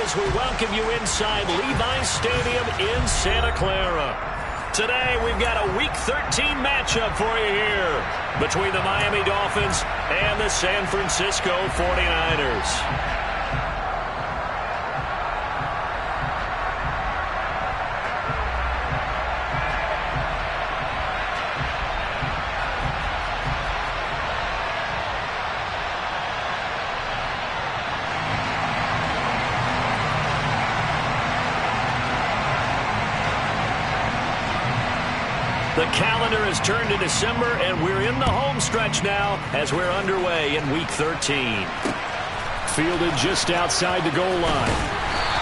as we welcome you inside Levi's Stadium in Santa Clara. Today, we've got a Week 13 matchup for you here between the Miami Dolphins and the San Francisco 49ers. The calendar has turned to December, and we're in the home stretch now as we're underway in Week 13. Fielded just outside the goal line.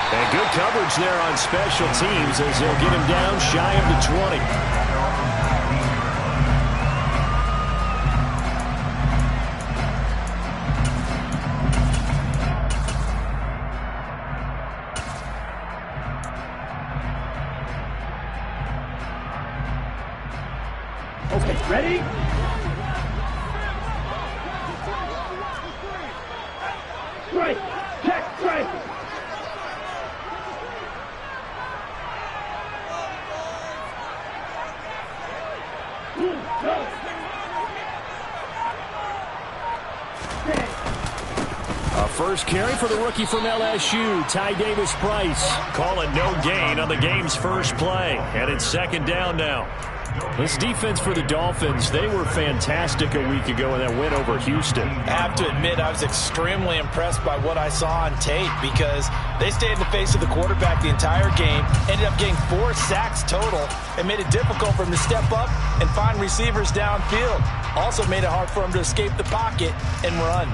And good coverage there on special teams as they'll get him down shy of the 20. Okay, ready? Strike! Check, strike! Go! A first carry for the rookie from LSU, Ty Davis-Price. Calling no gain on the game's first play, and it's second down now. This defense for the Dolphins, they were fantastic a week ago in that win over Houston. I have to admit, I was extremely impressed by what I saw on tape because they stayed in the face of the quarterback the entire game, ended up getting 4 sacks total, and made it difficult for him to step up and find receivers downfield. Also made it hard for him to escape the pocket and run.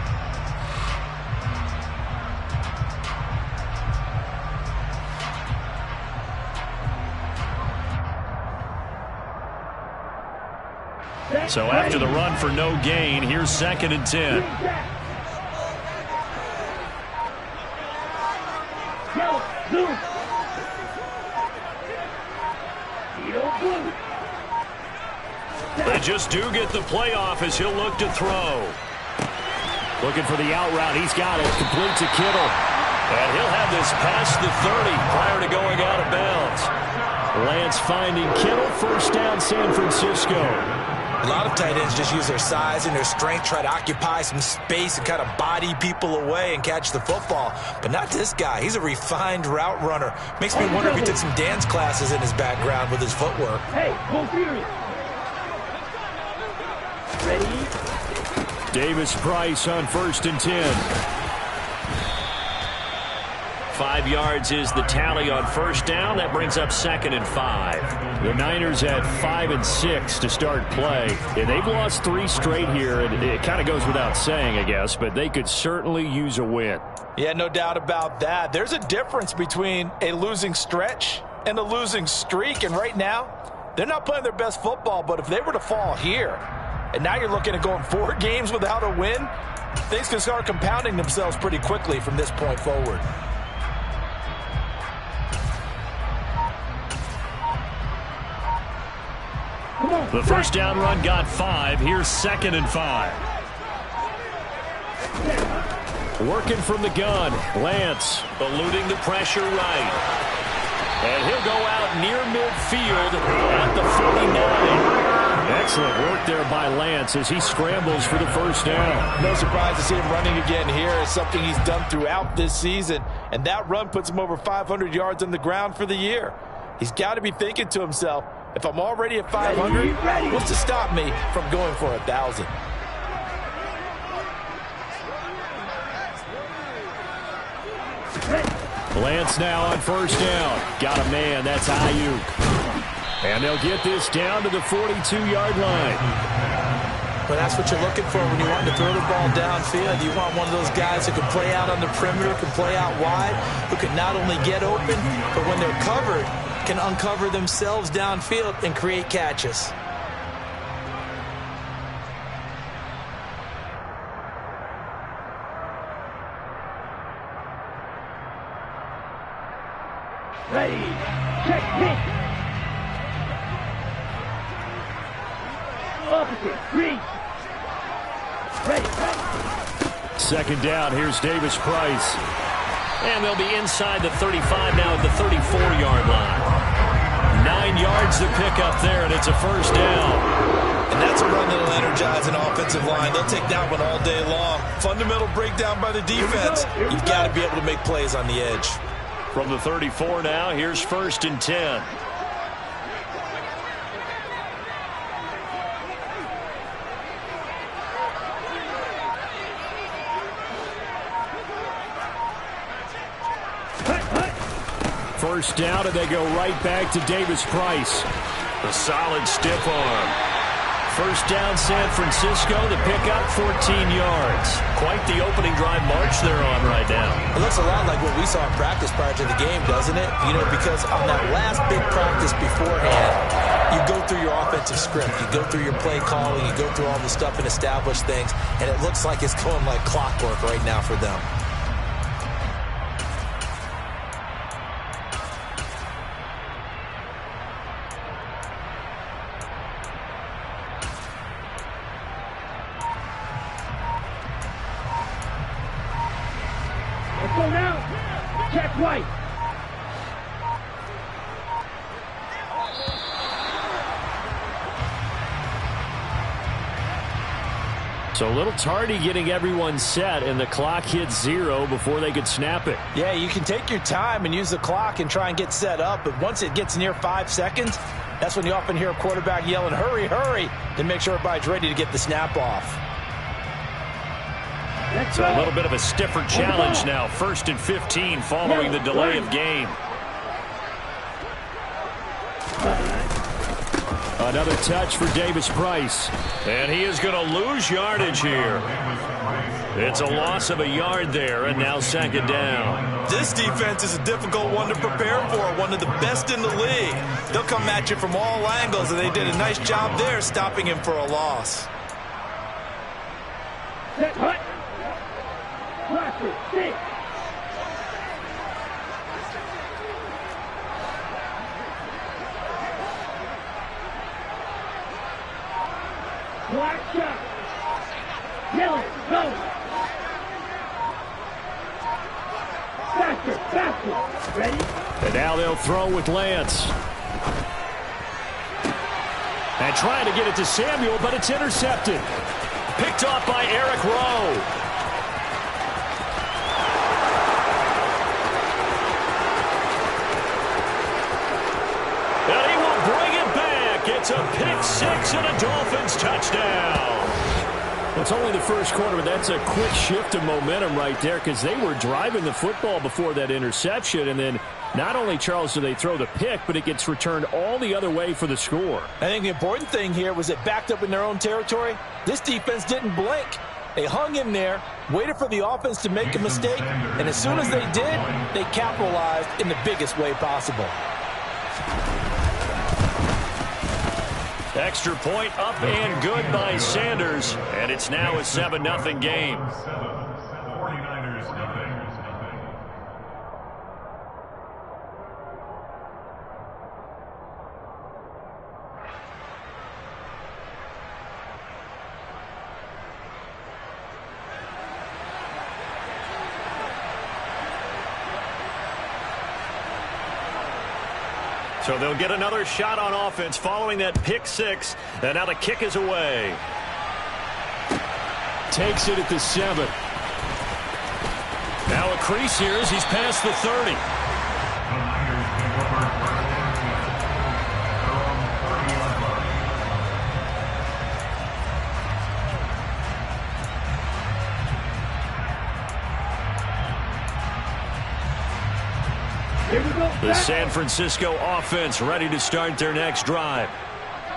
So after the run for no gain, here's second and 10. They just do get the playoff as he'll look to throw. Looking for the out route. He's got it. Complete to Kittle. And he'll have this past the 30 prior to going out of bounds. Lance finding Kittle. First down, San Francisco. A lot of tight ends just use their size and their strength, try to occupy some space and kind of body people away and catch the football. But not this guy. He's a refined route runner. Makes me wonder if he took some dance classes in his background with his footwork. Hey, go serious. Ready? Davis-Price on first and 10. 5 yards is the tally on first down. That brings up second and 5. The Niners at 5 and 6 to start play. And they've lost 3 straight here. And it kind of goes without saying, I guess, but they could certainly use a win. Yeah, no doubt about that. There's a difference between a losing stretch and a losing streak. And right now, they're not playing their best football. But if they were to fall here, and now you're looking at going 4 games without a win, things can start compounding themselves pretty quickly from this point forward. The first down run got 5. Here's second and 5. Working from the gun. Lance eluding the pressure right. And he'll go out near midfield at the 49. Excellent work there by Lance as he scrambles for the first down. No surprise to see him running again here. It's something he's done throughout this season. And that run puts him over 500 yards on the ground for the year. He's got to be thinking to himself, if I'm already at 500, what's to stop me from going for 1,000? Lance now on first down. Got a man. That's Ayuk. And they'll get this down to the 42-yard line. Well, that's what you're looking for when you want to throw the ball downfield. You want one of those guys who can play out on the perimeter, can play out wide, who can not only get open, but when they're covered, can uncover themselves downfield and create catches. Ready, check, hit. Opposite, three. Ready. Second down, here's Davis-Price. And they'll be inside the 35 now at the 34-yard line. 9 yards to pick up there, and it's a first down. And that's a run that'll energize an offensive line. They'll take that one all day long. Fundamental breakdown by the defense. You've got to be able to make plays on the edge. From the 34 now, here's 1st and 10. First down, and they go right back to Davis-Price. A solid stiff arm. First down, San Francisco. The pickup, 14 yards. Quite the opening drive march they're on right now. It looks a lot like what we saw in practice prior to the game, doesn't it? You know, because on that last big practice beforehand, you go through your offensive script. You go through your play calling. You go through all the stuff and establish things. And it looks like it's going like clockwork right now for them. Let's go now. Check right. So a little tardy getting everyone set, and the clock hits 0 before they could snap it. Yeah, you can take your time and use the clock and try and get set up, but once it gets near 5 seconds, that's when you often hear a quarterback yelling, hurry, hurry, to make sure everybody's ready to get the snap off. So a little bit of a stiffer challenge now. 1st and 15 following the delay of game. Another touch for Davis-Price. And he is going to lose yardage here. It's a loss of a yard there, and now 2nd down. This defense is a difficult one to prepare for, one of the best in the league. They'll come at you from all angles, and they did a nice job there stopping him for a loss. Set hut. Blaster, 6. Black shot. Yellow, go. Faster, faster. Ready? And now they'll throw with Lance. And trying to get it to Samuel, but it's intercepted. Picked off by Eric Rowe. And he will bring it back. It's a pick 6 and a Dolphins touchdown. Well, it's only the first quarter, but that's a quick shift of momentum right there because they were driving the football before that interception. And then not only, Charles, do they throw the pick, but it gets returned all the other way for the score. I think the important thing here was it backed up in their own territory. This defense didn't blink. They hung in there, waited for the offense to make a mistake, and as soon as they did, they capitalized in the biggest way possible. Extra point up and good by Sanders, and it's now a 7-0 game. 49ers nothing. So they'll get another shot on offense following that pick 6, and now the kick is away. Takes it at the 7. Now a crease here as he's past the 30. The San Francisco offense ready to start their next drive.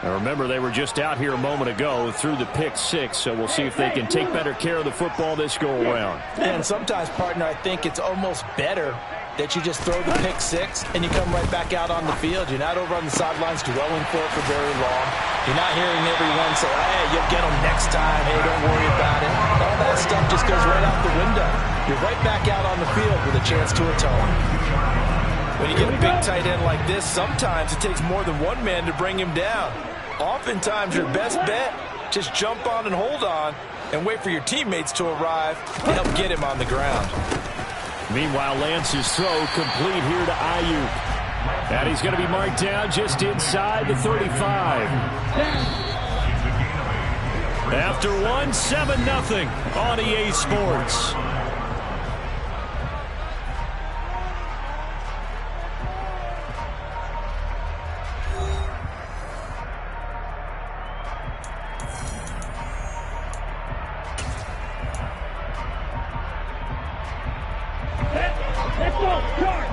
Now remember, they were just out here a moment ago through the pick 6, so we'll see if they can take better care of the football this go-around. And sometimes, partner, I think it's almost better that you just throw the pick 6 and you come right back out on the field. You're not over on the sidelines dwelling for it for very long. You're not hearing everyone say, hey, you'll get them next time. Hey, don't worry about it. All that stuff just goes right out the window. You're right back out on the field with a chance to atone. When you get a big tight end like this, sometimes it takes more than one man to bring him down. Oftentimes, your best bet, just jump on and hold on and wait for your teammates to arrive to help get him on the ground. Meanwhile, Lance's throw complete here to Ayuk. And he's going to be marked down just inside the 35. After one, 7-0 on EA Sports. Let's go, charge!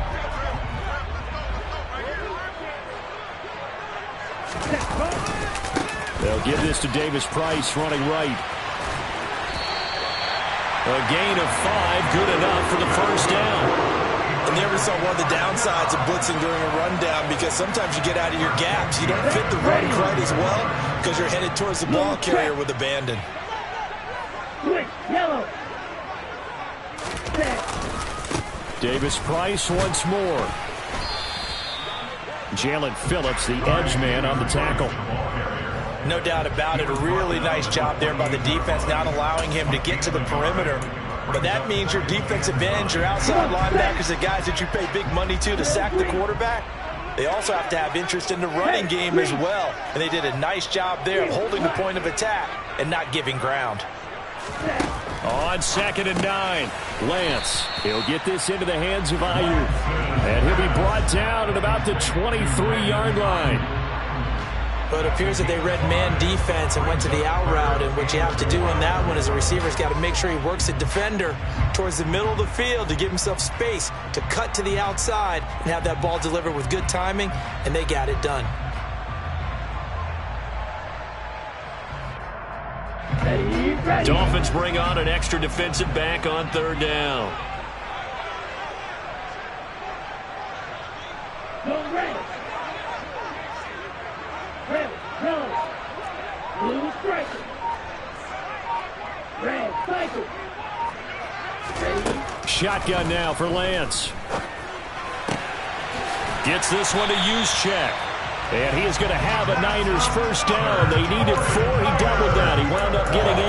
They'll give this to Davis Price running right. A gain of 5, good enough for the first down. I never saw one of the downsides of blitzing during a rundown because sometimes you get out of your gaps. You don't fit the run quite as well because you're headed towards the ball carrier with abandon. Switch, yellow. Davis Price once more. Jalen Phillips, the edge man on the tackle. No doubt about it. A really nice job there by the defense, not allowing him to get to the perimeter. But that means your defensive ends, your outside linebackers, the guys that you pay big money to sack the quarterback, they also have to have interest in the running game as well. And they did a nice job there of holding the point of attack and not giving ground. On 2nd and 9, Lance. He'll get this into the hands of Ayuk. And he'll be brought down at about the 23-yard line. But it appears that they read man defense and went to the out route. And what you have to do on that one is the receiver's got to make sure he works the defender towards the middle of the field to give himself space to cut to the outside and have that ball delivered with good timing, and they got it done. Ready. Dolphins bring on an extra defensive back on 3rd down. Go red. Red, yellow. Blue striker. Red, cycle. Ready. Shotgun now for Lance. Gets this one to Juszczyk. And he is going to have a Niners first down. They needed 4. He doubled that. He wound up getting 8.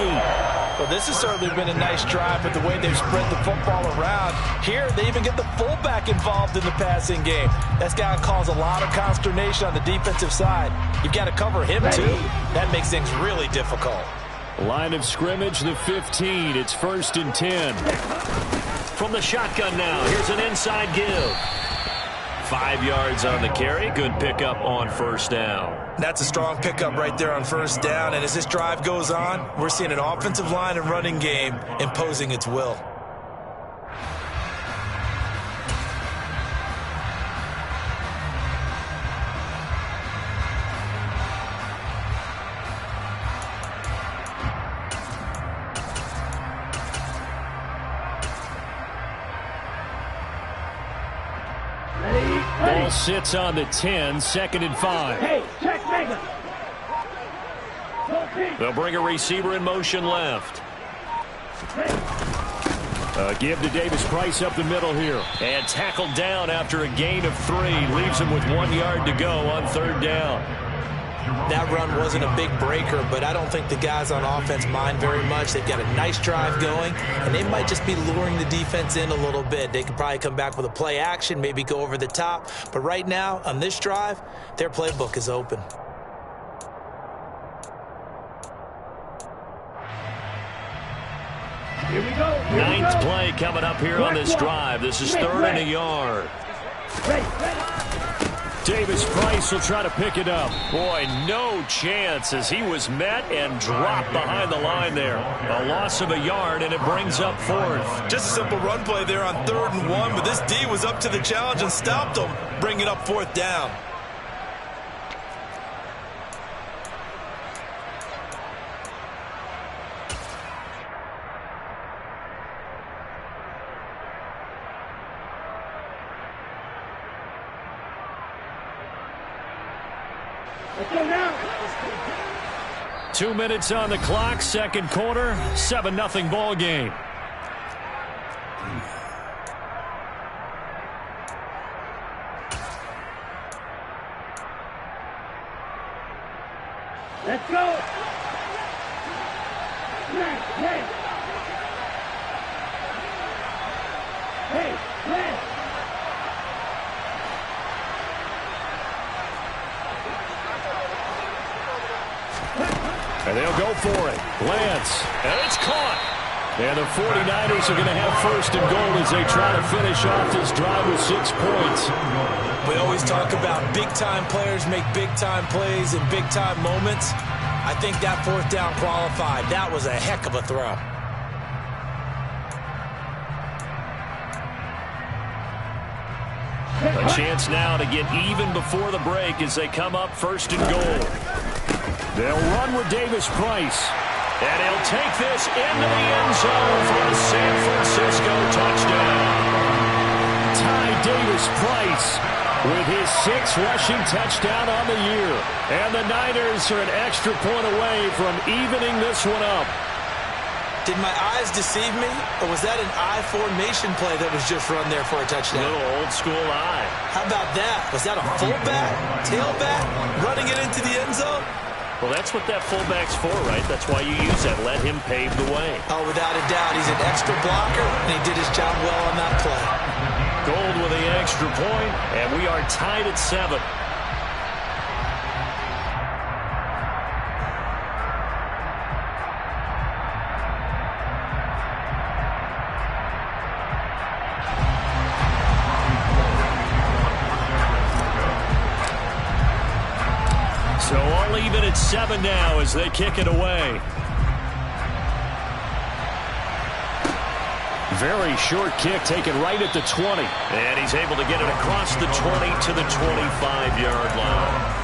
Well, this has certainly been a nice drive, but the way they've spread the football around, here they even get the fullback involved in the passing game. That's got to cause a lot of consternation on the defensive side. You've got to cover him, too. That makes things really difficult. Line of scrimmage, the 15. It's 1st and 10. From the shotgun now, here's an inside give. 5 yards on the carry. Good pickup on 1st down. That's a strong pickup right there on 1st down. And as this drive goes on, we're seeing an offensive line and running game imposing its will. Ball sits on the 10, 2nd and 5. Hey, check mega. They'll bring a receiver in motion left. Give to Davis Price up the middle here. And tackled down after a gain of 3. Leaves him with 1 yard to go on 3rd down. That run wasn't a big breaker, but I don't think the guys on offense mind very much. They've got a nice drive going, and they might just be luring the defense in a little bit. They could probably come back with a play action, maybe go over the top. But right now, on this drive, their playbook is open. Here we go. Here we 9th go. play coming up here on this drive. This is 3rd and a yard. Ready, ready. Davis Price will try to pick it up. Boy, no chance as he was met and dropped behind the line there. A loss of a yard, and it brings up 4th. Just a simple run play there on 3rd and 1, but this D was up to the challenge and stopped them, bringing up 4th down. Let's go now. 2 minutes on the clock, 2nd quarter, 7-0 ball game. Let's go. Hey. And they'll go for it. Lance. And it's caught. And the 49ers are going to have first and goal as they try to finish off this drive with 6 points. We always talk about big-time players make big-time plays in big-time moments. I think that fourth down qualified. That was a heck of a throw. A chance now to get even before the break as they come up first and goal. They'll run with Davis Price. And he'll take this into the end zone for a San Francisco touchdown. Ty Davis Price with his 6th rushing touchdown on the year. And the Niners are an extra point away from evening this one up. Did my eyes deceive me, or was that an I formation play that was just run there for a touchdown? Little old school eye. How about that? Was that a fullback, tailback, running it into the end zone? Well, that's what that fullback's for, right? That's why you use that. Let him pave the way. Oh, without a doubt, he's an extra blocker, and he did his job well on that play. Gold with the extra point, and we are tied at 7. So all even at 7 now as they kick it away. Very short kick taken right at the 20. And he's able to get it across the 20 to the 25-yard line.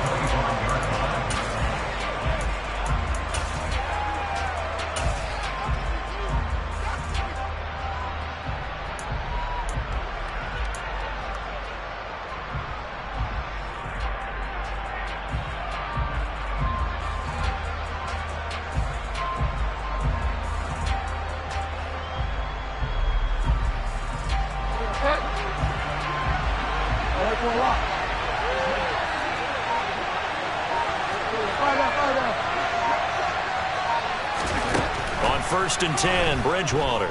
On 1st and 10, Bridgewater.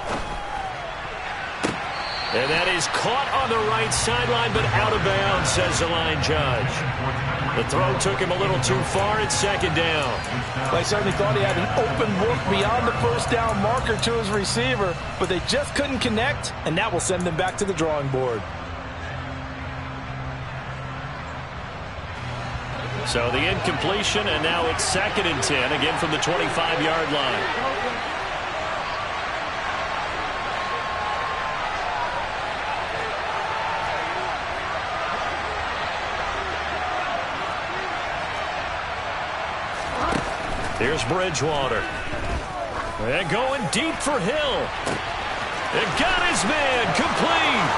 And that is caught on the right sideline, but out of bounds, says the line judge. The throw took him a little too far at 2nd down. They certainly thought he had an open look beyond the first down marker to his receiver, but they just couldn't connect, and that will send them back to the drawing board. So the incompletion, and now it's 2nd and 10, again from the 25-yard line. Here's Bridgewater. And going deep for Hill. And got his man complete.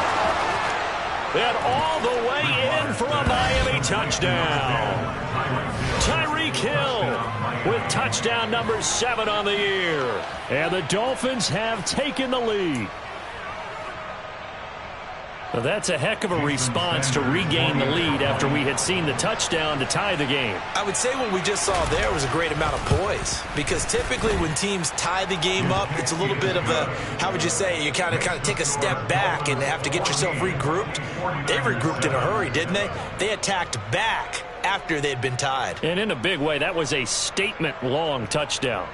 And all the way in for a Miami touchdown. Tyreek Hill with touchdown number 7 on the year. And the Dolphins have taken the lead. Well, that's a heck of a response to regain the lead after we had seen the touchdown to tie the game. I would say what we just saw there was a great amount of poise, because typically when teams tie the game up, it's a little bit of a, how would you say, you kind of take a step back and have to get yourself regrouped. They regrouped in a hurry, didn't they? They attacked back after they'd been tied. And in a big way, that was a statement-long touchdown.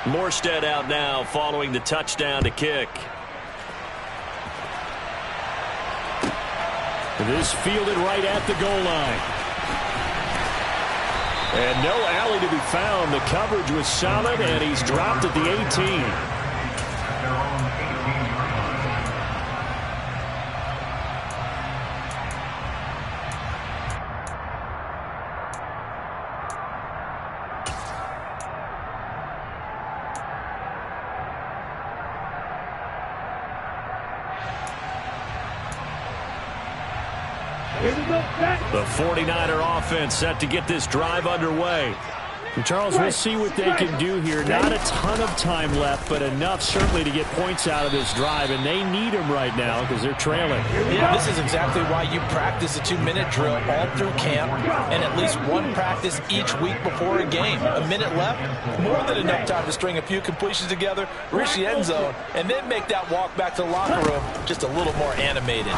Morstead out now following the touchdown to kick. This fielded right at the goal line. And no alley to be found. The coverage was solid, and he's dropped at the 18. The 49er offense set to get this drive underway. And Charles, we'll see what they can do here. Not a ton of time left, but enough certainly to get points out of this drive, and they need them right now because they're trailing. Yeah, this is exactly why you practice a 2-minute drill all through camp and at least one practice each week before a game. A minute left, more than enough time to string a few completions together, reach the end zone, and then make that walk back to the locker room just a little more animated.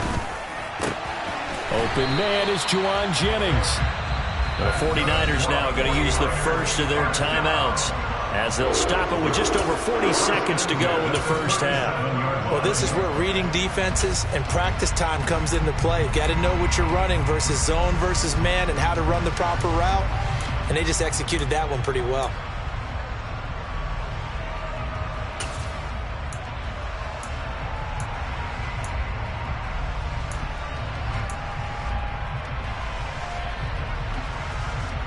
Open man is Juwan Jennings. The 49ers now going to use the first of their timeouts as they'll stop it with just over 40 seconds to go in the first half. Well, this is where reading defenses and practice time comes into play. You've got to know what you're running versus zone versus man and how to run the proper route. And they just executed that one pretty well.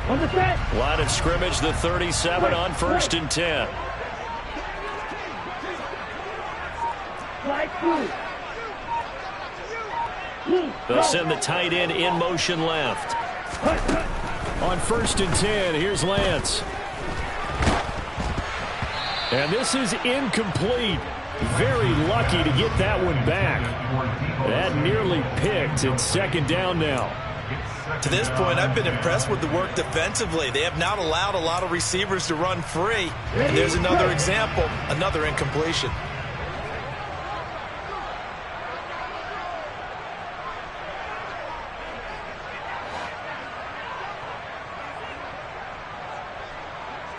On the set. Line of scrimmage, the 37 on 1st and 10. Slide through. They'll send the tight end in motion left. On 1st and 10, here's Lance. And this is incomplete. Very lucky to get that one back. That nearly picked. It's 2nd down now. To this point, I've been impressed with the work defensively. They have not allowed a lot of receivers to run free. And there's another example, another incompletion.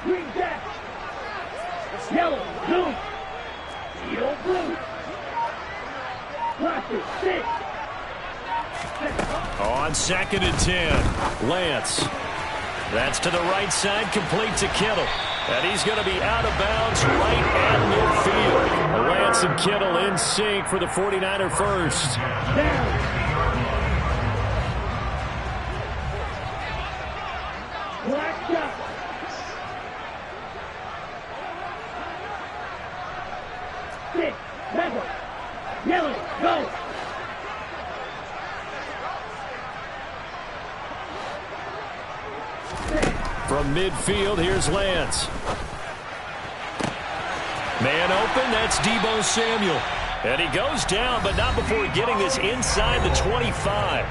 Green jack. Yellow, blue. Yellow, blue. Plastic, 6. On 2nd and 10, Lance. That's to the right side, complete to Kittle. And he's going to be out of bounds right at midfield. Lance and Kittle in sync for the 49er first. Down. Black shot. Six, level. Yellow, go. From midfield, here's Lance. Man open, that's Deebo Samuel. And he goes down, but not before getting this inside the 25.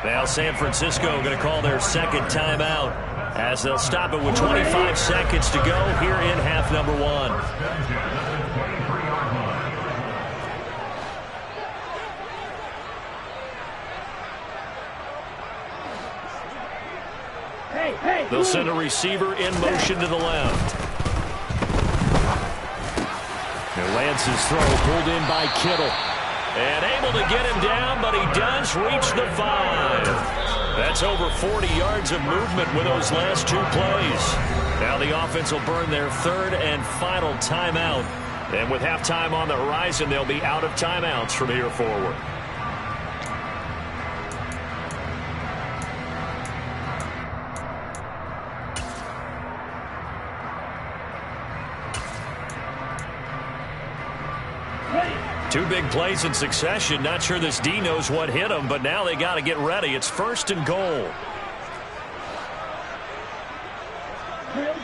Now San Francisco going to call their 2nd timeout as they'll stop it with 25 seconds to go here in half number 1. They'll send a receiver in motion to the left. And Lance's throw pulled in by Kittle. And able to get him down, but he does reach the 5. That's over 40 yards of movement with those last 2 plays. Now the offense will burn their 3rd and final timeout. And with halftime on the horizon, they'll be out of timeouts from here forward. Two big plays in succession. Not sure this D knows what hit him, but now they got to get ready. It's 1st and goal.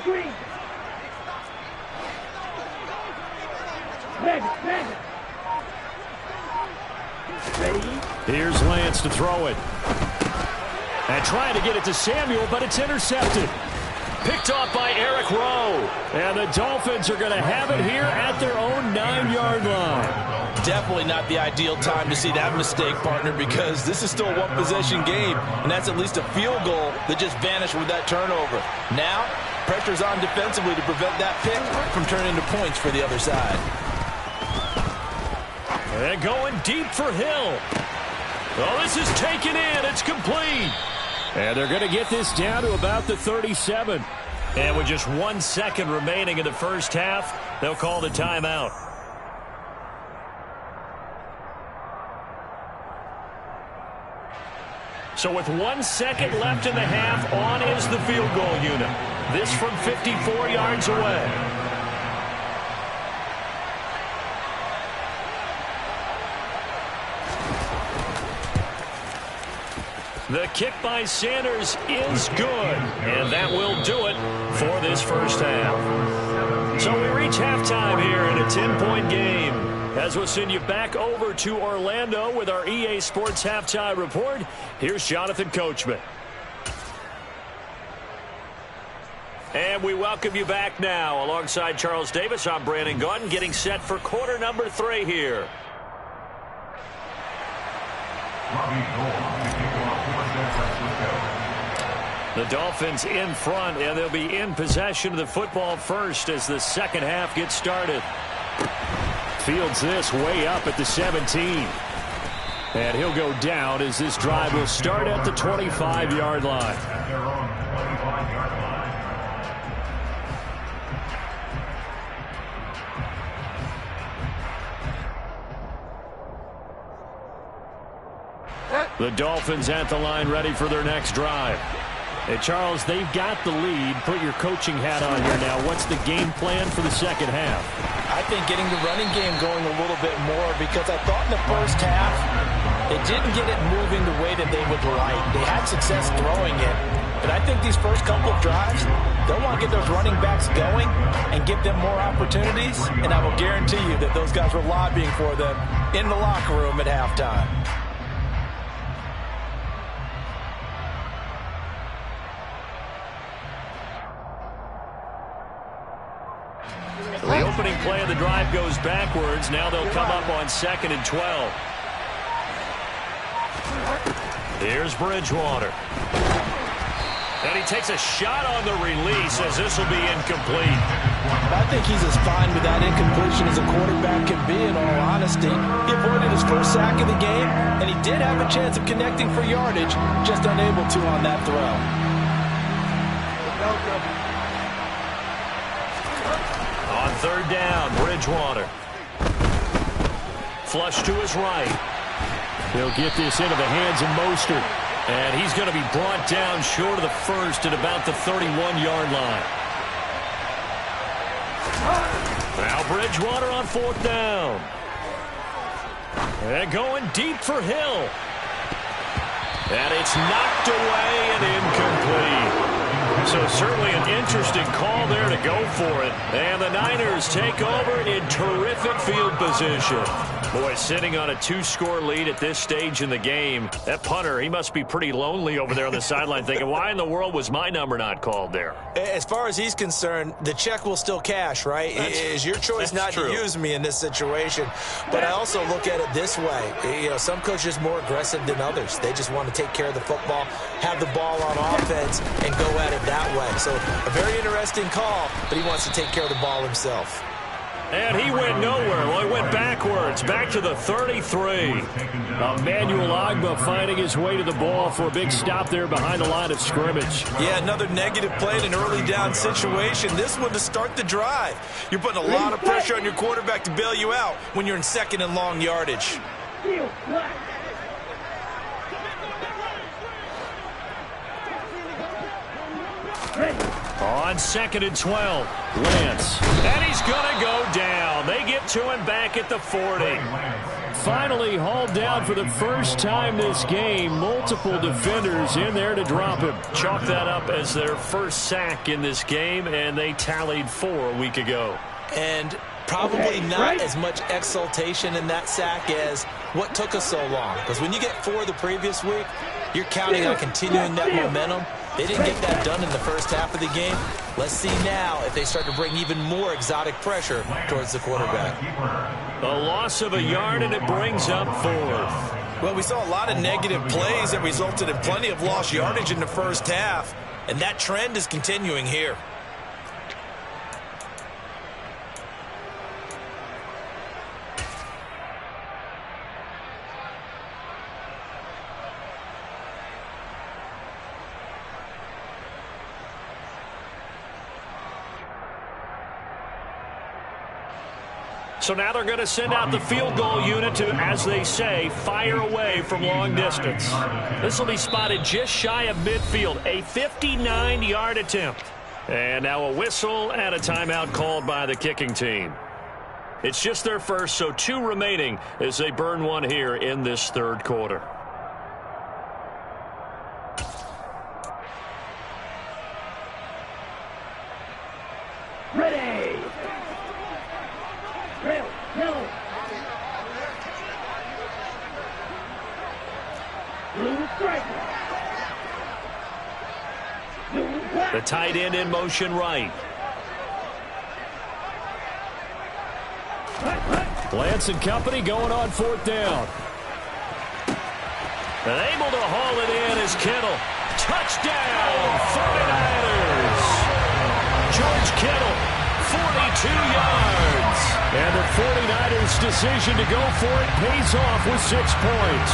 Green. Mega. Ready. Here's Lance to throw it. And trying to get it to Samuel, but it's intercepted. Picked off by Eric Rowe. And the Dolphins are going to have it here at their own 9-yard line. Definitely not the ideal time to see that mistake, partner, because this is still a one-possession game, and that's at least a field goal that just vanished with that turnover. Now, pressure's on defensively to prevent that pick from turning into points for the other side. And going deep for Hill. Oh, this is taken in. It's complete. And they're going to get this down to about the 37. And with just 1 second remaining in the first half, they'll call the timeout. So with 1 second left in the half, on is the field goal unit. This from 54 yards away. The kick by Sanders is good, and that will do it for this first half. So we reach halftime here in a 10-point game. As we'll send you back over to Orlando with our EA Sports Halftime Report, here's Jonathan Coachman. And we welcome you back now. Alongside Charles Davis, I'm Brandon Gaudin, getting set for quarter number 3 here. The Dolphins in front, and they'll be in possession of the football first as the second half gets started. Fields this way up at the 17. And he'll go down as this drive will start at the 25-yard line. The Dolphins at the line ready for their next drive. Hey, Charles, they've got the lead. Put your coaching hat on here now. What's the game plan for the second half? I think getting the running game going a little bit more, because I thought in the first half they didn't get it moving the way that they would like. They had success throwing it. But I think these first couple of drives, they'll want to get those running backs going and give them more opportunities. And I will guarantee you that those guys were lobbying for them in the locker room at halftime. The opening play of the drive goes backwards. Now they'll come up on 2nd and 12. Here's Bridgewater. And he takes a shot on the release as this will be incomplete. I think he's as fine with that incompletion as a quarterback can be, in all honesty. He avoided his first sack of the game, and he did have a chance of connecting for yardage, just unable to on that throw. On 3rd down, Bridgewater. Flush to his right. He'll get this into the hands of Mostert. And he's going to be brought down short of the first at about the 31-yard line. Now Bridgewater on 4th down. And going deep for Hill. And it's knocked away and incomplete. So certainly an interesting call there to go for it. And the Niners take over in terrific field position. Boy, sitting on a 2-score lead at this stage in the game. That punter, he must be pretty lonely over there on the sideline thinking, why in the world was my number not called there? As far as he's concerned, the check will still cash, right? It's your choice not to use me in this situation. But I also look at it this way. You know, some coaches are more aggressive than others. They just want to take care of the football, have the ball on offense, and go at it that way. So a very interesting call, but he wants to take care of the ball himself. And he went nowhere. Well, he went backwards, back to the 33. Emmanuel Ogbah finding his way to the ball for a big stop there behind the line of scrimmage. Yeah, another negative play in an early down situation. This one to start the drive. You're putting a lot of pressure on your quarterback to bail you out when you're in 2nd and long yardage. On 2nd and 12, Lance. And he's going to go down. They get to him back at the 40. Finally hauled down for the first time this game. Multiple defenders in there to drop him. Chalk that up as their first sack in this game, and they tallied 4 a week ago. And probably not as much exultation in that sack as what took us so long. Because when you get 4 the previous week, you're counting on continuing that momentum. They didn't get that done in the first half of the game. Let's see now if they start to bring even more exotic pressure towards the quarterback. A loss of a yard, and it brings up 4th. Well, we saw a lot of negative plays that resulted in plenty of lost yardage in the first half, and that trend is continuing here. So now they're going to send out the field goal unit to, as they say, fire away from long distance. This will be spotted just shy of midfield, a 59-yard attempt. And now a whistle and a timeout called by the kicking team. It's just their first, so 2 remaining as they burn 1 here in this 3rd quarter. The tight end in motion right. Lance and company going on 4th down. And able to haul it in is Kittle. Touchdown, 49ers. George Kittle, 42 yards. And the 49ers' decision to go for it pays off with 6 points.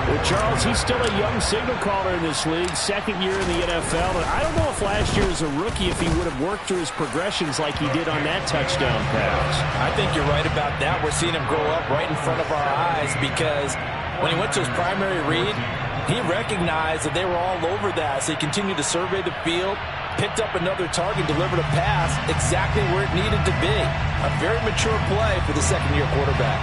Well, Charles, he's still a young signal caller in this league, 2nd year in the NFL. And I don't know if last year as a rookie, if he would have worked through his progressions like he did on that touchdown pass. I think you're right about that. We're seeing him grow up right in front of our eyes because when he went to his primary read, he recognized that they were all over that. So he continued to survey the field, picked up another target, delivered a pass exactly where it needed to be. A very mature play for the second-year quarterback.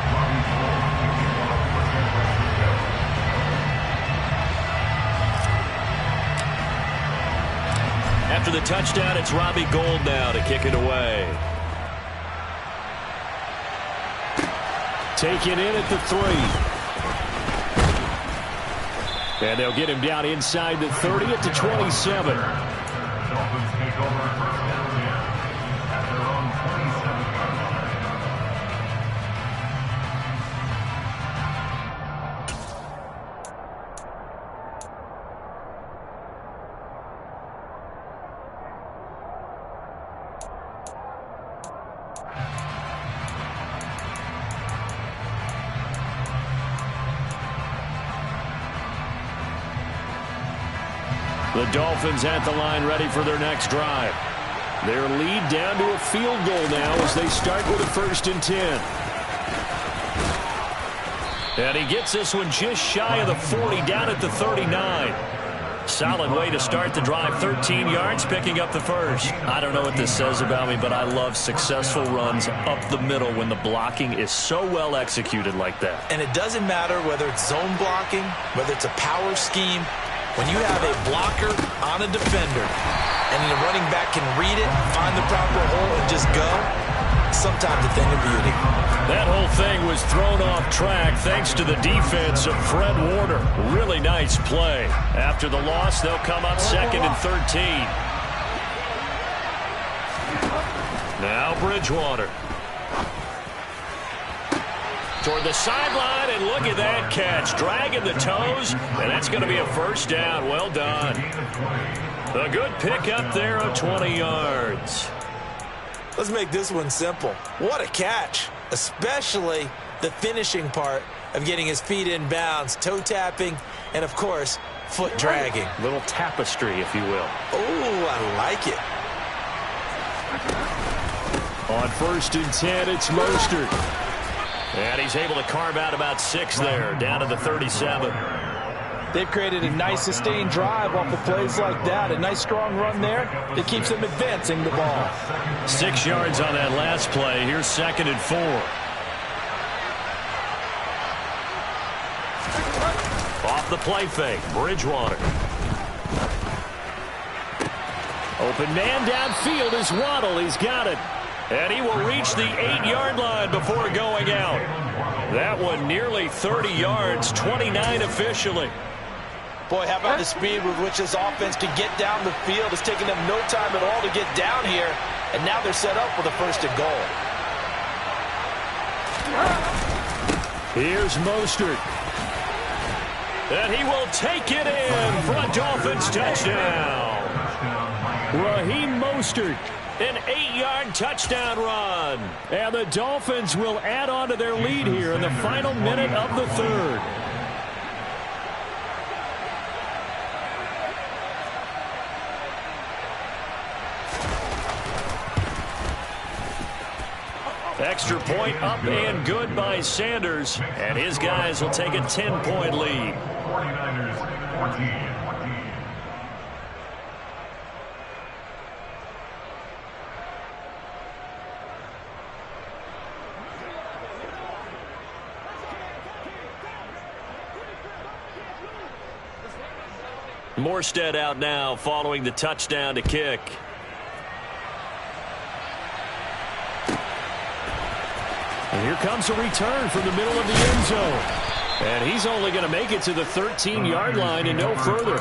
After the touchdown, it's Robbie Gould now to kick it away. Taken in at the 3. And they'll get him down inside the 30 at the 27. Dolphins take over first down at their own 27-yard line. The Dolphins at the line ready for their next drive. Their lead down to a field goal now as they start with a 1st and 10. And he gets this one just shy of the 40, down at the 39. Solid way to start the drive, 13 yards, picking up the first. I don't know what this says about me, but I love successful runs up the middle when the blocking is so well executed like that. And it doesn't matter whether it's zone blocking, whether it's a power scheme. When you have a blocker on a defender and the running back can read it, find the proper hole, and just go, sometimes a thing of beauty. That whole thing was thrown off track thanks to the defense of Fred Warner. Really nice play. After the loss, they'll come up 2nd and 13. Now Bridgewater. Toward the sideline, and look at that catch. Dragging the toes, and that's going to be a first down. Well done. A good pick up there of 20 yards. Let's make this one simple. What a catch, especially the finishing part of getting his feet in bounds, toe tapping, and, of course, foot dragging. Little tapestry, if you will. Oh, I like it. On 1st and 10, it's Mostert. And he's able to carve out about 6 there, down to the 37. They've created a nice sustained drive off of plays like that. A nice strong run there that keeps them advancing the ball. 6 yards on that last play. Here's 2nd and 4. Off the play fake, Bridgewater. Open man downfield is Waddle. He's got it. And he will reach the 8-yard line before going out. That one nearly 30 yards, 29 officially. Boy, how about the speed with which this offense can get down the field? It's taking them no time at all to get down here. And now they're set up for the 1st and goal. Here's Mostert. And he will take it in for a Dolphins touchdown. Raheem Mostert. An 8-yard touchdown run. And the Dolphins will add on to their lead here in the final minute of the 3rd. Extra point up and good by Sanders. And his guys will take a 10-point lead. 49ers 14. Morstead out now following the touchdown to kick. And here comes a return from the middle of the end zone. And he's only going to make it to the 13-yard line and no further.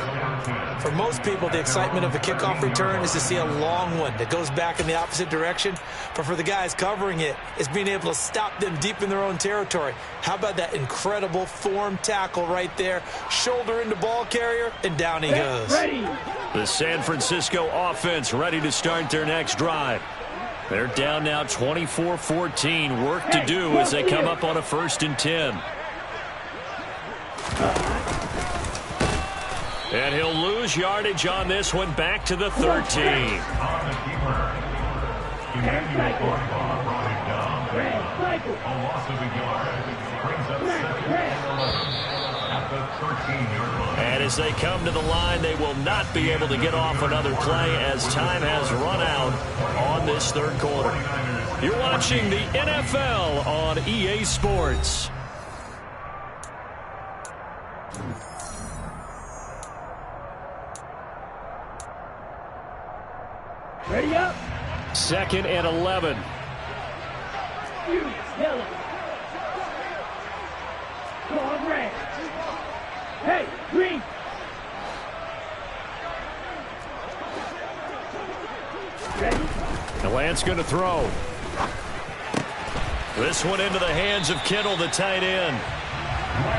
For most people, the excitement of a kickoff return is to see a long one that goes back in the opposite direction. But for the guys covering it, it's being able to stop them deep in their own territory. How about that incredible form tackle right there? Shoulder into ball carrier, and down he goes. The San Francisco offense ready to start their next drive. They're down now 24-14. Work to do as they come up on a 1st and 10. And he'll lose yardage on this one, back to the 13. And as they come to the line, they will not be able to get off another play as time has run out on this 3rd quarter. You're watching the NFL on EA Sports. Ready up. 2nd and 11. Yellow. Ball red. Hey, green. Ready? And Lance going to throw. This one into the hands of Kittle, the tight end.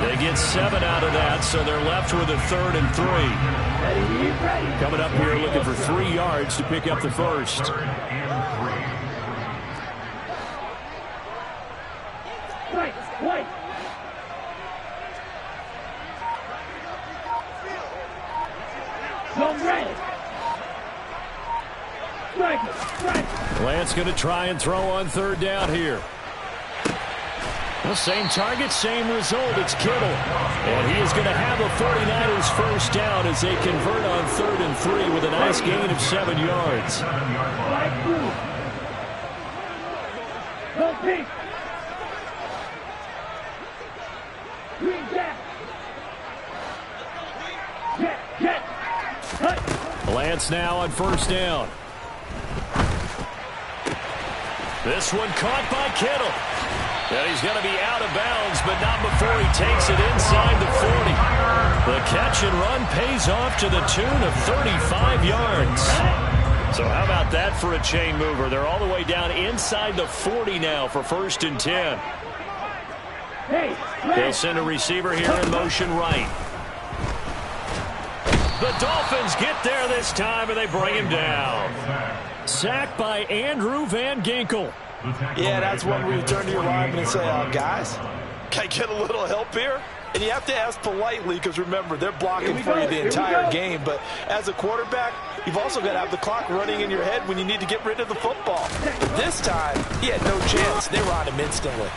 They get 7 out of that, so they're left with a 3rd and 3. Ready. Coming up here looking for 3 yards to pick up the 1st. White. Go red. Strike. Lance going to try and throw on 3rd down here. Well, same target, same result. It's Kittle. And he is going to have a 49ers 1st down as they convert on 3rd and 3 with a nice gain of 7 yards. Go pink. Green jack. Jet. Cut. Lance now on 1st down. This one caught by Kittle. And he's going to be out of bounds, but not before he takes it inside the 40. The catch and run pays off to the tune of 35 yards. So how about that for a chain mover? They're all the way down inside the 40 now for 1st and 10. They'll send a receiver here in motion right. The Dolphins get there this time, and they bring him down. Sacked by Andrew Van Ginkel. Yeah, that's when we turn to your lineman and say, guys, can I get a little help here? And you have to ask politely because, remember, they're blocking for you the entire game. But as a quarterback, you've also got to have the clock running in your head when you need to get rid of the football. But this time, he had no chance. They were on him instantly.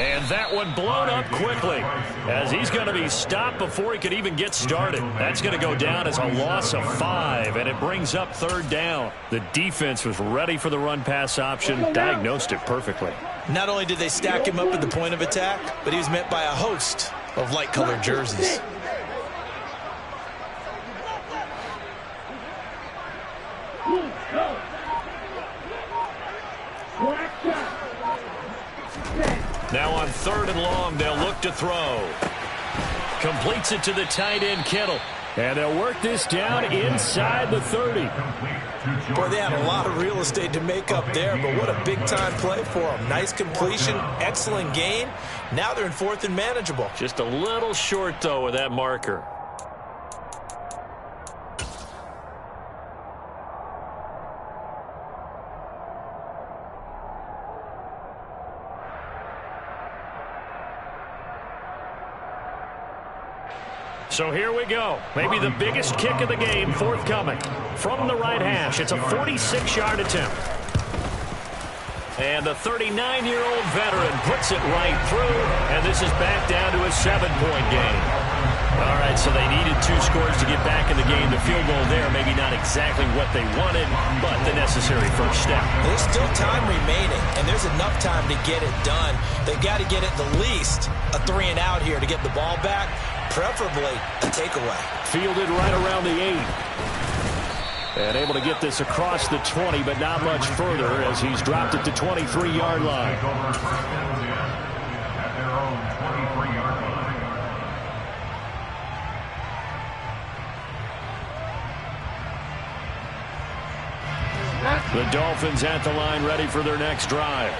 And that one blown up quickly as he's going to be stopped before he could even get started. That's going to go down as a loss of 5, and it brings up 3rd down. The defense was ready for the run-pass option, diagnosed it perfectly. Not only did they stack him up at the point of attack, but he was met by a host of light-colored jerseys. Now on 3rd and long, they'll look to throw. Completes it to the tight end, Kittle. And they'll work this down inside the 30. Boy, they had a lot of real estate to make up there, but what a big-time play for them. Nice completion, excellent gain. Now they're in 4th and manageable. Just a little short, though, with that marker. So here we go. Maybe the biggest kick of the game forthcoming. From the right hash, it's a 46-yard attempt. And the 39-year-old veteran puts it right through, and this is back down to a 7-point game. All right, so they needed 2 scores to get back in the game. The field goal there, maybe not exactly what they wanted, but the necessary first step. There's still time remaining, and there's enough time to get it done. They've got to get at the least a 3-and-out here to get the ball back, preferably a takeaway. Fielded right around the 8. And able to get this across the 20, but not much further as he's dropped it to 23-yard line. The Dolphins at the line ready for their next drive.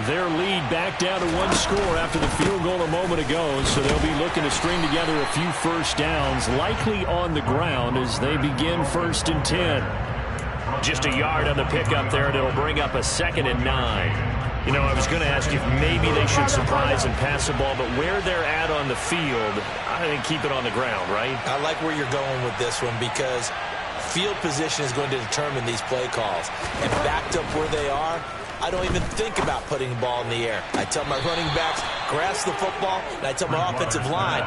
Their lead back down to 1 score after the field goal a moment ago, so they'll be looking to string together a few first downs, likely on the ground as they begin 1st and 10. Just a yard on the pickup there, and it'll bring up a 2nd and 9. You know, I was going to ask if maybe they should surprise and pass the ball, but where they're at on the field, I think keep it on the ground, right? I like where you're going with this one because field position is going to determine these play calls. And backed up where they are, I don't even think about putting the ball in the air. I tell my running backs, grasp the football, and I tell my offensive line,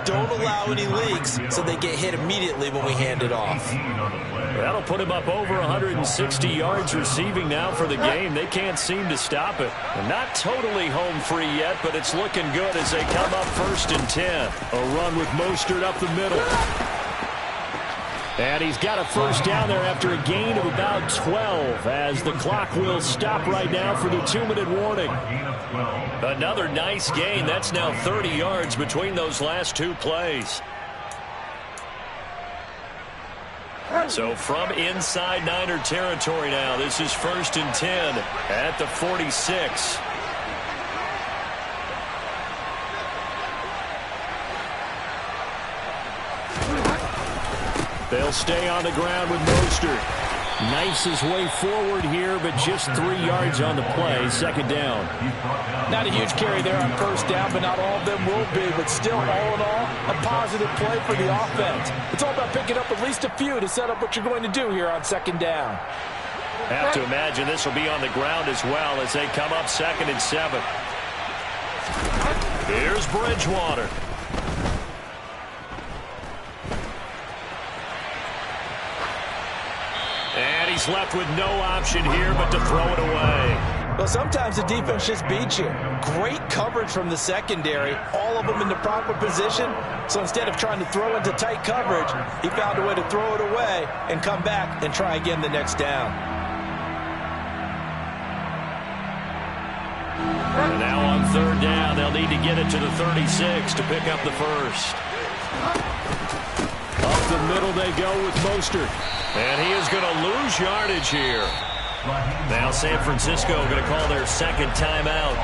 don't allow any leaks so they get hit immediately when we hand it off. That'll put him up over 160 yards receiving now for the game. They can't seem to stop it. And not totally home free yet, but it's looking good as they come up 1st and 10. A run with Mostert up the middle. And he's got a first down there after a gain of about 12 as the clock will stop right now for the 2-minute warning. Another nice gain. That's now 30 yards between those last 2 plays. So from inside Niner territory now, this is 1st and 10 at the 46. They'll stay on the ground with Mostert. Nice his way forward here, but just 3 yards on the play. 2nd down. Not a huge carry there on 1st down, but not all of them will be. But still, all in all, a positive play for the offense. It's all about picking up at least a few to set up what you're going to do here on 2nd down. Have to imagine this will be on the ground as well as they come up 2nd and 7. Here's Bridgewater. And he's left with no option here but to throw it away. Well, sometimes the defense just beats you. Great coverage from the secondary, all of them in the proper position. So instead of trying to throw into tight coverage, he found a way to throw it away and come back and try again the next down. And now on 3rd down, they'll need to get it to the 36 to pick up the first. Up the middle they go with Mostert. And he is going to lose yardage here. Now San Francisco going to call their 2nd timeout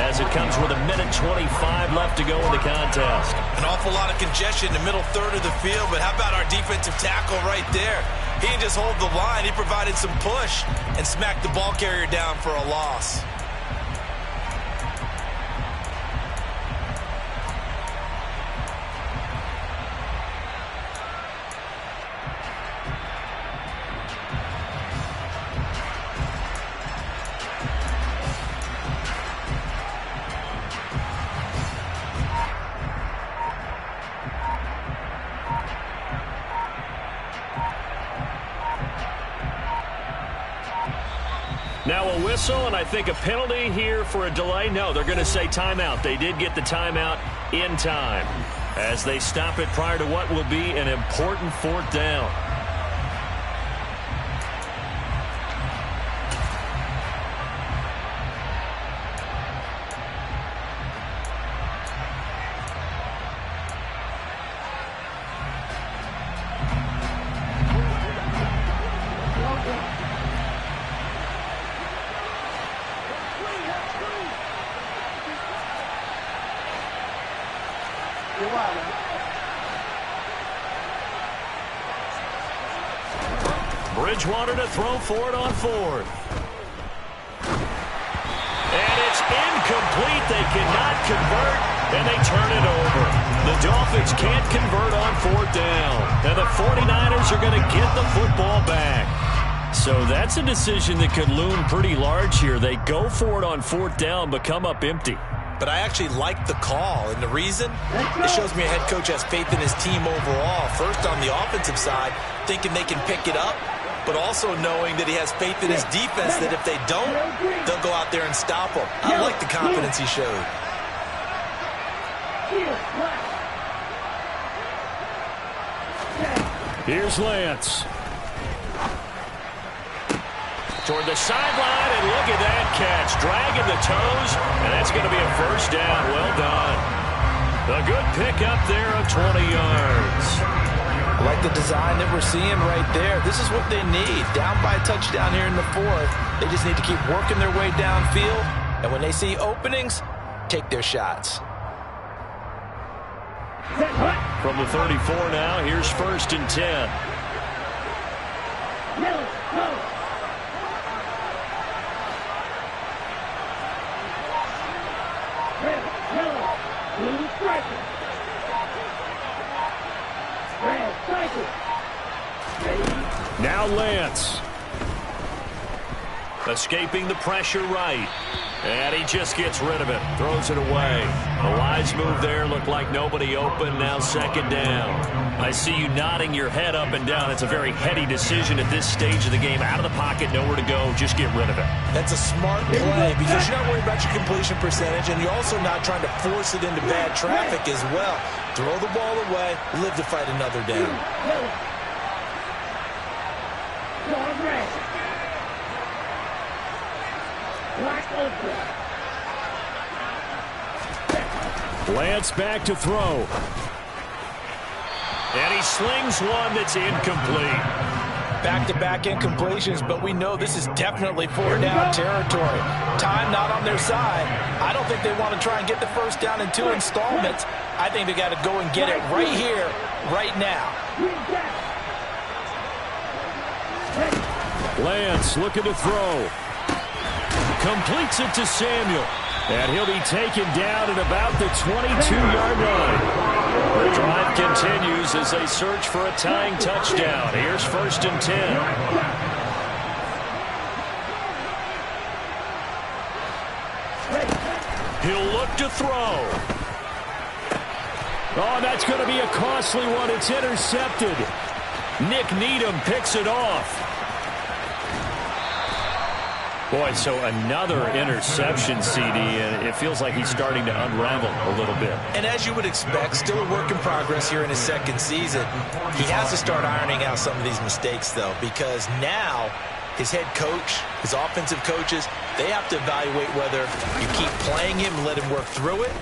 as it comes with 1:25 left to go in the contest. An awful lot of congestion in the middle third of the field, but how about our defensive tackle right there? He didn't just hold the line. He provided some push and smacked the ball carrier down for a loss. Now a whistle, and I think a penalty here for a delay. No, they're going to say timeout. They did get the timeout in time as they stop it prior to what will be an important 4th down. Bridgewater to throw for it on 4th. And it's incomplete. They cannot convert, and they turn it over. The Dolphins can't convert on 4th down. And the 49ers are going to get the football back. So that's a decision that could loom pretty large here. They go for it on 4th down, but come up empty. But I actually like the call, and the reason? It shows me a head coach has faith in his team overall. First, on the offensive side, thinking they can pick it up, but also knowing that he has faith in his defense that if they don't, they'll go out there and stop them. I like the confidence he showed. Here's Lance. Toward the sideline, and look at that catch. Dragging the toes, and that's going to be a first down. Well done. A good pickup there of 20 yards. I like the design that we're seeing right there. This is what they need. Down by a touchdown here in the fourth. They just need to keep working their way downfield. And when they see openings, take their shots. From the 34 now, here's 1st and 10. Yellow, go. Red, yellow, blue striker. Red striker. Ready. Now Lance. Escaping the pressure right. And he just gets rid of it. Throws it away. A wise move there. Looked like nobody open. Now 2nd down. I see you nodding your head up and down. It's a very heady decision at this stage of the game. Out of the pocket, nowhere to go. Just get rid of it. That's a smart play because you're not worried about your completion percentage, and you're also not trying to force it into bad traffic as well. Throw the ball away. Live to fight another down. Going red. Black open. Lance back to throw. And he slings one that's incomplete. Back-to-back incompletions, but we know this is definitely 4th-down territory. Time not on their side. I don't think they want to try and get the 1st down in 2 installments. I think they got to go and get it right here, right now. Lance looking to throw. Completes it to Samuel. And he'll be taken down at about the 22-yard line. The drive continues as they search for a tying touchdown. Here's 1st and 10. He'll look to throw. Oh, that's going to be a costly one. It's intercepted. Nick Needham picks it off. Boy, so another interception, CD, and it feels like he's starting to unravel a little bit. And as you would expect, still a work in progress here in his 2nd season. He has to start ironing out some of these mistakes, though, because now his head coach, his offensive coaches, they have to evaluate whether you keep playing him and let him work through it,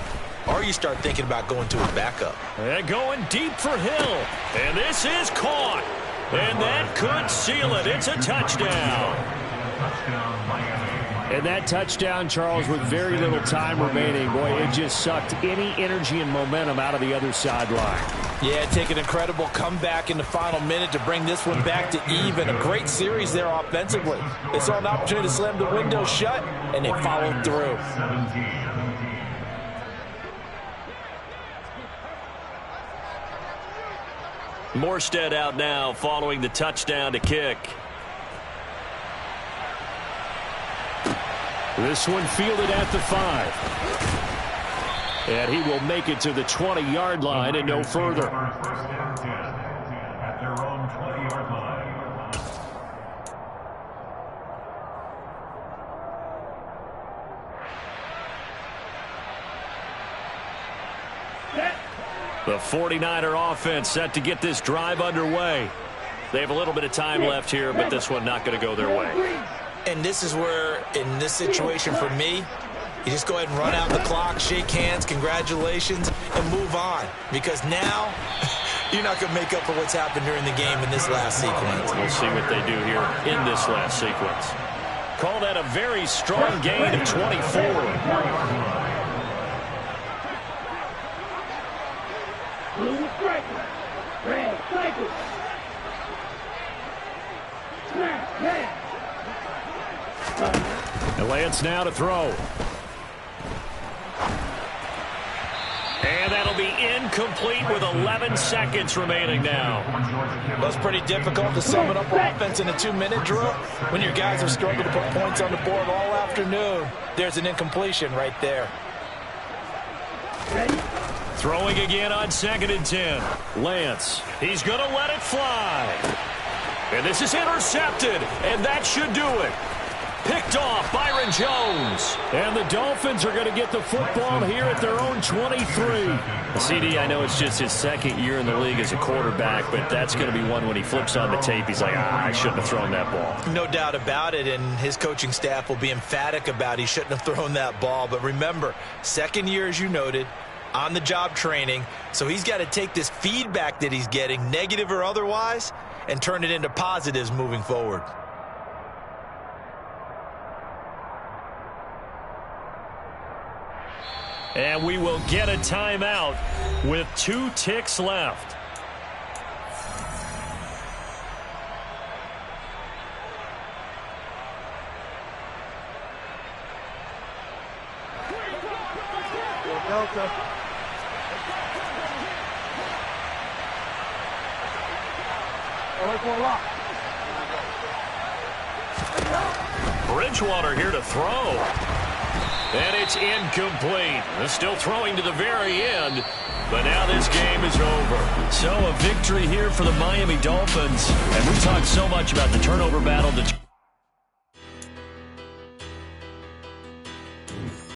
or you start thinking about going to his backup. And going deep for Hill. And this is caught. And that could seal it. It's a touchdown. And that touchdown, Charles, with very little time remaining, boy, it just sucked any energy and momentum out of the other sideline. Yeah, take an incredible comeback in the final minute to bring this one back to even. A great series there offensively. They saw an opportunity to slam the window shut, and they followed through. Morstead out now following the touchdown to kick. This one fielded at the 5. And he will make it to the 20-yard line and no further. At their own 20-yard line. The 49er offense set to get this drive underway. They have a little bit of time left here, but this one not going to go their way. And this is where, in this situation for me, you just go ahead and run out the clock, shake hands, congratulations, and move on. Because now, you're not going to make up for what's happened during the game in this last sequence. We'll see what they do here in this last sequence. Call that a very strong gain of 24. Blue striker. Red striker. Snap, red. And Lance now to throw. And that'll be incomplete with 11 seconds remaining now. Well, it's pretty difficult to sum it up offense in a 2-minute drill when your guys have struggled to put points on the board all afternoon. There's an incompletion right there. Ready? Throwing again on 2nd and 10. Lance, he's going to let it fly. And this is intercepted, and that should do it. Picked off, Byron Jones. And the Dolphins are going to get the football here at their own 23. CD, I know it's just his 2nd year in the league as a quarterback, but that's going to be one when he flips on the tape. He's like, I shouldn't have thrown that ball. No doubt about it, and his coaching staff will be emphatic about he shouldn't have thrown that ball. But remember, 2nd year, as you noted, on-the-job training, so he's got to take this feedback that he's getting, negative or otherwise, and turn it into positives moving forward. And we will get a timeout with 2 ticks left. Delta. Bridgewater here to throw. And it's incomplete. They're still throwing to the very end. But now this game is over. So a victory here for the Miami Dolphins. And we talked so much about the turnover battle.